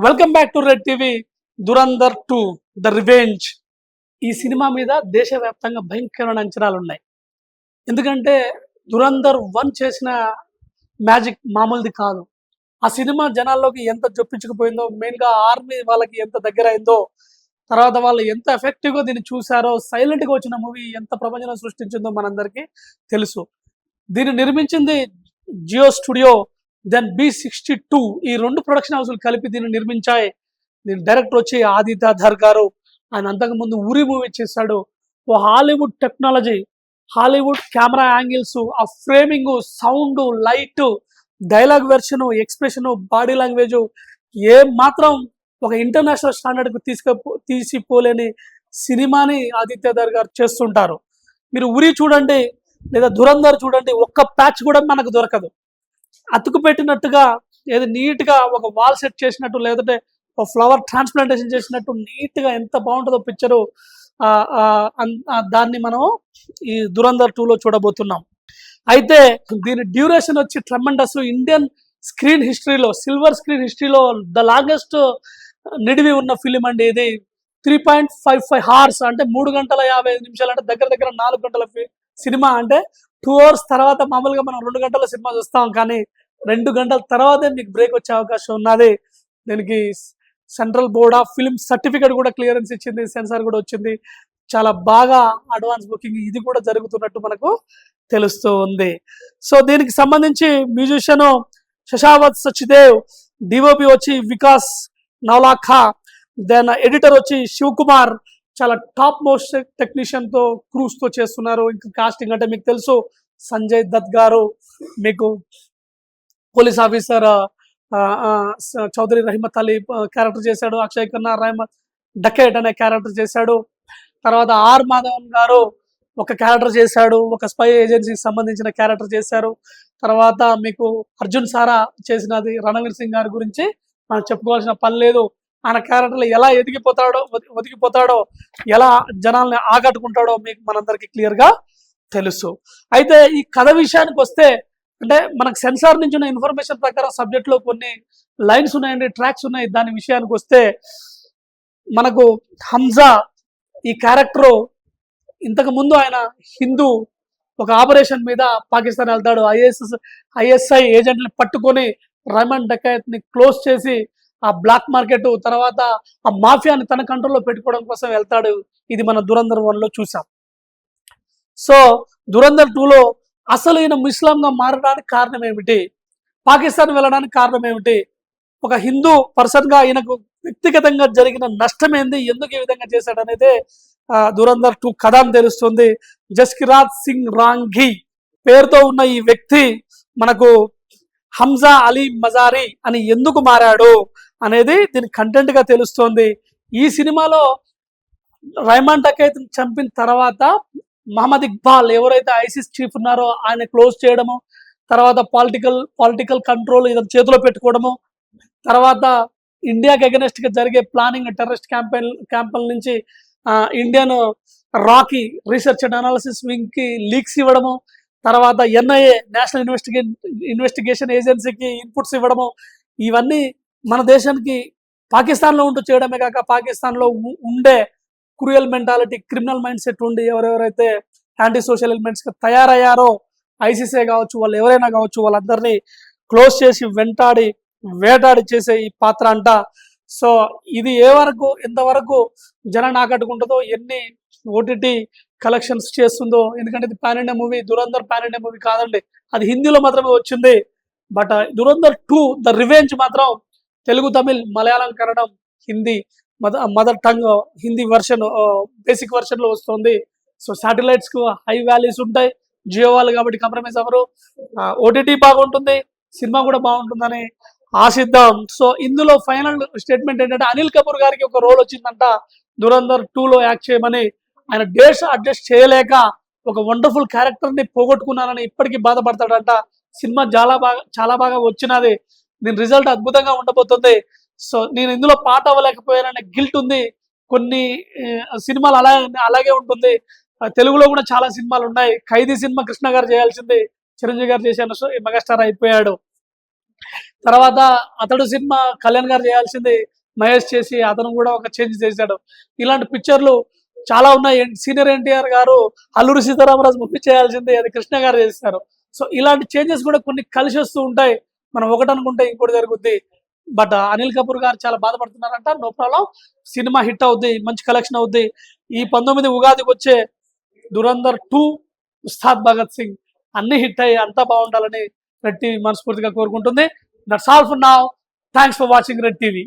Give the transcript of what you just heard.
Welcome back to red TV. Dhurandhar 2 the revenge. ఈ cinema మీద దేశవ్యాప్తంగా భయంకరమైన అంచనాలు ఉన్నాయి. ఎందుకంటే దురంధర్ 1 చేసిన మ్యాజిక్ మామూలుది కాదు. ఆ సినిమా జనాల్లోకి ఎంత చొప్పించుకుపోయిందో, మెయిన్గా ఆర్మీ వాళ్ళకి ఎంత దగ్గర అయిందో, తర్వాత వాళ్ళు ఎంత ఎఫెక్టివ్గా దీన్ని చూశారో, సైలెంట్గా వచ్చిన మూవీ ఎంత ప్రపంచంలో సృష్టించిందో మనందరికీ తెలుసు. దీన్ని నిర్మించింది జియో స్టూడియో, దెన్ B62. ఈ 2 ప్రొడక్షన్ హౌస్లు కలిపి దీన్ని నిర్మించాయి. దీని డైరెక్టర్ వచ్చి ఆదిత్య ధర్ గారు. ఆయన అంతకుముందు ఉరి మూవీ చేశాడు. ఓ Hollywood technology, Hollywood camera angles, ఆ framing, sound, light, dialogue version, expression, body language ఏ మాత్రం ఒక ఇంటర్నేషనల్ స్టాండర్డ్కు తీసిపోలేని సినిమాని ఆదిత్య ధర్ గారు చేస్తుంటారు. మీరు ఉరి చూడండి లేదా దురంధర్ చూడండి, ఒక్క ప్యాచ్ కూడా మనకు దొరకదు. అతుకు పెట్టినట్టుగా ఏదో నీట్గా ఒక వాల్ సెట్ చేసినట్టు, లేదంటే ఒక ఫ్లవర్ ట్రాన్స్ప్లాంటేషన్ చేసినట్టు నీట్గా ఎంత బాగుంటుందో పిక్చరు. దాన్ని మనం ఈ దురంధర్ 2లో చూడబోతున్నాం. అయితే దీని డ్యూరేషన్ వచ్చి ట్రెమెండస్. ఇండియన్ స్క్రీన్ హిస్టరీలో, సిల్వర్ స్క్రీన్ హిస్టరీలో ద లాంగెస్ట్ నిడివి ఉన్న ఫిలిం అండి ఇది. 3.55 hours అంటే 3 గంటల 55 నిమిషాలు, అంటే దగ్గర దగ్గర 4 గంటల సినిమా. అంటే 2 hours తర్వాత మామూలుగా మనం 2 గంటల సినిమా చూస్తాం, కానీ 2 గంటల తర్వాతే మీకు బ్రేక్ వచ్చే అవకాశం ఉన్నది. దీనికి central board of film certificate కూడా క్లియరెన్స్ ఇచ్చింది, సెన్సార్ కూడా వచ్చింది. చాలా బాగా అడ్వాన్స్ బుకింగ్ ఇది కూడా జరుగుతున్నట్టు మనకు తెలుస్తూ ఉంది. సో దీనికి సంబంధించి మ్యూజిషియన్ శశావత్ సచ్దేవ్, డిఓపి వచ్చి వికాస్ నవలాఖా, దెన్ ఎడిటర్ వచ్చి శివకుమార్. చాలా టాప్ మోస్ట్ టెక్నీషియన్తో క్రూస్తో చేస్తున్నారు. ఇంకా కాస్టింగ్ అంటే మీకు తెలుసు, సంజయ్ దత్ గారు మీకు police officer Chaudhary Rahimat Ali character చేశాడు. అక్షయ్ ఖన్నా రహమత్ డకేట్ అనే క్యారెక్టర్ చేశాడు. తర్వాత ఆర్ మాధవన్ గారు ఒక క్యారెక్టర్ చేశాడు, ఒక స్పై ఏజెన్సీకి సంబంధించిన క్యారెక్టర్ చేశారు. తర్వాత మీకు అర్జున్ సారా చేసినది రణవీర్ సింగ్ గారి గురించి మనం చెప్పుకోవాల్సిన పని లేదు. ఆయన క్యారెక్టర్లో ఎలా ఒదిగిపోతాడో, ఎలా జనాల్ని ఆకట్టుకుంటాడో మీకు మనందరికీ క్లియర్గా తెలుసు. అయితే ఈ కథ విషయానికి వస్తే, అంటే మనకు సెన్సార్ నుంచి ఉన్న ఇన్ఫర్మేషన్ ప్రకారం సబ్జెక్ట్లో కొన్ని లైన్స్ ఉన్నాయండి, ట్రాక్స్ ఉన్నాయి. దాని విషయానికి వస్తే మనకు హంజా ఈ క్యారెక్టరు ఇంతకు ముందు ఆయన హిందూ ఒక ఆపరేషన్ మీద పాకిస్తాన్ వెళ్తాడు. ఐఎస్ఐ ఏజెంట్ని పట్టుకొని రమన్ డకాయత్ని క్లోజ్ చేసి ఆ బ్లాక్ మార్కెట్ తర్వాత ఆ మాఫియాని తన కంట్రోల్లో పెట్టుకోవడం కోసం వెళ్తాడు. ఇది మన దురంధర్ 1లో చూసాం. సో దురంధర్ 2లో అసలు ఈయన ముస్లింగా మారడానికి కారణం ఏమిటి, పాకిస్తాన్ వెళ్ళడానికి కారణం ఏమిటి, ఒక హిందూ పర్సన్గా ఈయనకు వ్యక్తిగతంగా జరిగిన నష్టం ఏంది, ఎందుకు ఈ విధంగా చేశాడనేదే దురంధర్ 2 కథ అని తెలుస్తుంది. జస్కిరాజ్ సింగ్ రాంఘీ పేరుతో ఉన్న ఈ వ్యక్తి మనకు హంజా అలీ మజారీ అని ఎందుకు మారాడు అనేది దీని కంటెంట్గా తెలుస్తోంది. ఈ సినిమాలో రహమాన్ డకైత్ని చంపిన తర్వాత మహమ్మద్ ఇక్బాల్ ఎవరైతే ఐసిస్ చీఫ్ ఉన్నారో ఆయన క్లోజ్ చేయడము, తర్వాత పొలిటికల్ కంట్రోల్ ఇతని చేతిలో పెట్టుకోవడము, తర్వాత ఇండియాకి అగెనెస్ట్గా జరిగే ప్లానింగ్ టెర్రరిస్ట్ క్యాంపెయిన్ నుంచి ఇండియన్ రాకీ రీసెర్చ్ అండ్ అనాలిసిస్ వింగ్కి లీక్స్ ఇవ్వడము, తర్వాత ఎన్ఐఏ నేషనల్ ఇన్వెస్టిగేషన్ ఏజెన్సీకి ఇన్పుట్స్ ఇవ్వడము, ఇవన్నీ మన దేశానికి పాకిస్తాన్లో ఉంటూ చేయడమే కాక పాకిస్తాన్లో ఉండే cruel mentality, criminal mind set ఉండి ఎవరెవరైతే యాంటీ సోషల్ ఎలిమెంట్స్గా తయారయ్యారో, ఐసీసీ కావచ్చు, వాళ్ళు ఎవరైనా కావచ్చు, వాళ్ళందరినీ క్లోజ్ చేసి వేటాడి చేసే ఈ పాత్ర అంట. సో ఇది ఎంతవరకు జనాన్ని ఆకట్టుకుంటుందో, ఎన్ని ఓటీటీ కలెక్షన్స్ చేస్తుందో. ఎందుకంటే ఇది pan India movie, Dhurandhar pan India movie కాదండి, అది హిందీలో మాత్రమే వచ్చింది. బట్ దురంధర్ 2 ద రివెంజ్ మాత్రం Telugu, Tamil, Malayalam, Kannada, Hindi mother tongue Hindi version basic వర్షన్లో వస్తుంది. సో శాటిలైట్స్కు హై వాల్యూస్ ఉంటాయి, జియో వాళ్ళు కాబట్టి కాంప్రమైజ్ అవ్వరు. ఓటీటీ బాగుంటుంది, సినిమా కూడా బాగుంటుందని ఆశిద్దాం. సో ఇందులో ఫైనల్ స్టేట్మెంట్ ఏంటంటే, అనిల్ కపూర్ గారికి ఒక రోల్ వచ్చిందంట దురంధర్ 2లో యాక్ట్ చేయమని. ఆయన డేట్స్ అడ్జస్ట్ చేయలేక ఒక వండర్ఫుల్ క్యారెక్టర్ని పోగొట్టుకున్నానని ఇప్పటికీ బాధపడతాడంట. సినిమా చాలా బాగా వచ్చినది, దీని రిజల్ట్ అద్భుతంగా ఉండబోతుంది. సో నేను ఇందులో పాట అవ్వలేకపోయాననే గిల్ట్ ఉంది. కొన్ని సినిమాలు అలాగే ఉంటుంది. తెలుగులో కూడా చాలా సినిమాలు ఉన్నాయి. ఖైదీ సినిమా కృష్ణ గారు చేయాల్సింది, చిరంజీవి గారు చేశాను, సో మెగాస్టార్ అయిపోయాడు. తర్వాత అతడు సినిమా కళ్యాణ్ గారు చేయాల్సింది మహేష్ చేసి అతను కూడా ఒక చేంజ్ చేశాడు. ఇలాంటి పిక్చర్లు చాలా ఉన్నాయి. సీనియర్ ఎన్టీఆర్ గారు అల్లూరి సీతారామరాజు మూవీ చేయాల్సింది అది కృష్ణ గారు చేస్తారు. సో ఇలాంటి చేంజెస్ కూడా కొన్ని కలిసి వస్తూ ఉంటాయి. మనం ఒకటి అనుకుంటే ఇంకోటి జరుగుద్ది. బట్ అనిల్ కపూర్ గారు చాలా బాధపడుతున్నారంట. నో ప్రాబ్లం, సినిమా హిట్ అవుద్ది, మంచి కలెక్షన్ అవుద్ది. ఈ 19 ఉగాదికి వచ్చే దురంధర్ 2, ఉస్తాద్ భగత్ సింగ్ అన్ని హిట్ అయ్యి అంతా బాగుండాలని రెడ్ టీవీ మనస్ఫూర్తిగా కోరుకుంటుంది. That's all for now. Thanks for watching red TV.